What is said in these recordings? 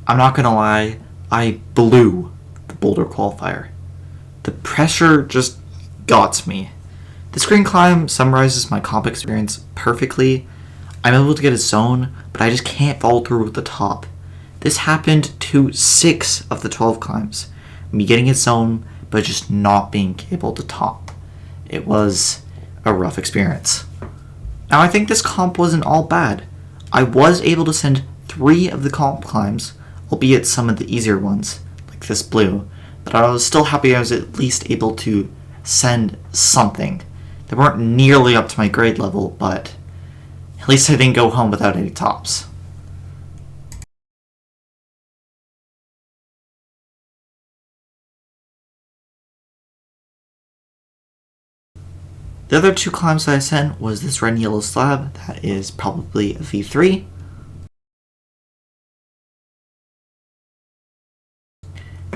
I'm not gonna lie, I blew the boulder qualifier. The pressure just got me. The screen climb summarizes my comp experience perfectly. I'm able to get a zone, but I just can't follow through with the top. This happened to 6 of the 12 climbs. Me getting a zone, but just not being able to top. It was a rough experience. Now I think this comp wasn't all bad. I was able to send 3 of the comp climbs, albeit some of the easier ones, like this blue, but I was still happy I was at least able to send something. They weren't nearly up to my grade level, but at least I didn't go home without any tops. The other 2 climbs that I sent was this red and yellow slab, that is probably a V3,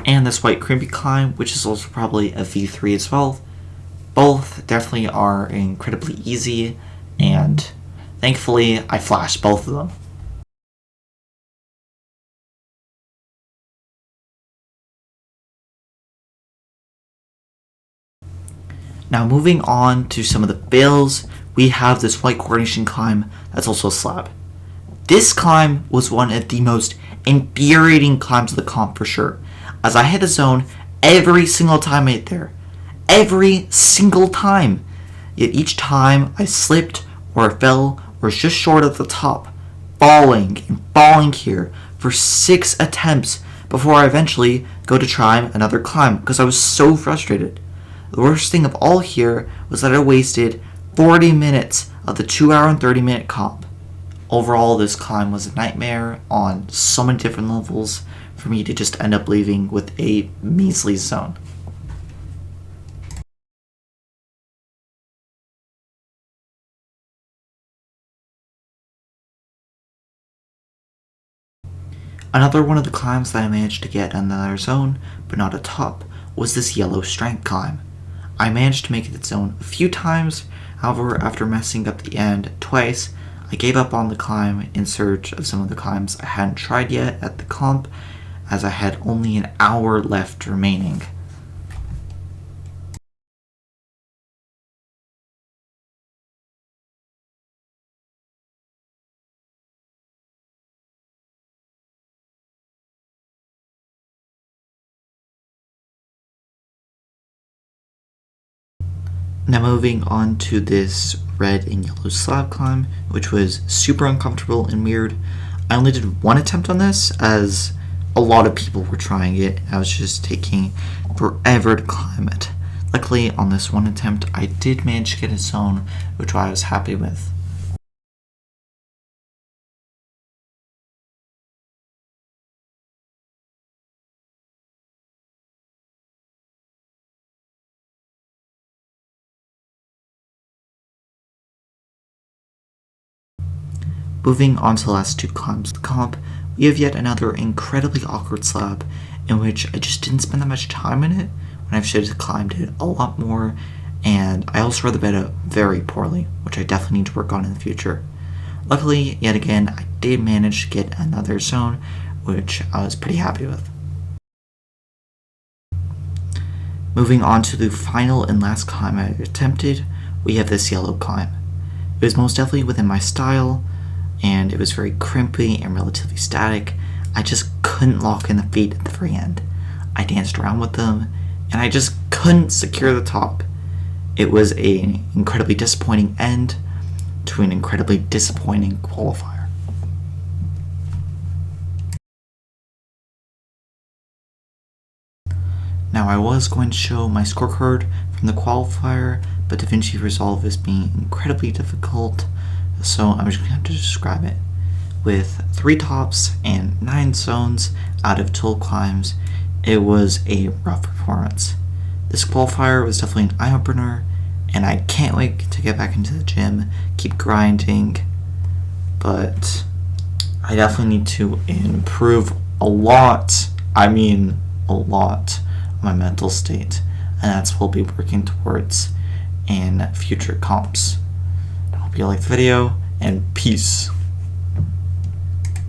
and this white crimpy climb, which is also probably a V3 as well. Both definitely are incredibly easy, and thankfully I flashed both of them. Now moving on to some of the fails, we have this white coordination climb that's also a slab. This climb was one of the most infuriating climbs of the comp for sure, as I hit a zone every single time I hit there. Every single time! Yet each time I slipped or fell or was just short of the top, falling and falling here for 6 attempts before I eventually go to try another climb because I was so frustrated. The worst thing of all here was that I wasted 40 minutes of the 2-hour and 30-minute comp. Overall, this climb was a nightmare on so many different levels for me to just end up leaving with a measly zone. Another one of the climbs that I managed to get another zone, but not a top, was this yellow strength climb. I managed to make it zone a few times, however after messing up the end twice, I gave up on the climb in search of some of the climbs I hadn't tried yet at the comp, as I had only an hour left remaining. Now moving on to this red and yellow slab climb, which was super uncomfortable and weird. I only did 1 attempt on this, as a lot of people were trying it. I was just taking forever to climb it. Luckily, on this 1 attempt, I did manage to get a zone, which I was happy with. Moving on to the last 2 climbs of the comp, we have yet another incredibly awkward slab in which I just didn't spend that much time in it when I should have climbed it a lot more, and I also read the beta very poorly, which I definitely need to work on in the future. Luckily, yet again, I did manage to get another zone, which I was pretty happy with. Moving on to the final and last climb I attempted, we have this yellow climb. It was most definitely within my style, and it was very crimpy and relatively static. I just couldn't lock in the feet at the very end. I danced around with them, and I just couldn't secure the top. It was an incredibly disappointing end to an incredibly disappointing qualifier. Now I was going to show my scorecard from the qualifier, but DaVinci Resolve is being incredibly difficult, so I'm just going to have to describe it. With 3 tops and 9 zones out of 12 climbs, it was a rough performance. This qualifier was definitely an eye-opener, and I can't wait to get back into the gym, keep grinding, but I definitely need to improve a lot, I mean a lot, my mental state, and that's what we'll be working towards in future comps. I hope you liked the video, and peace.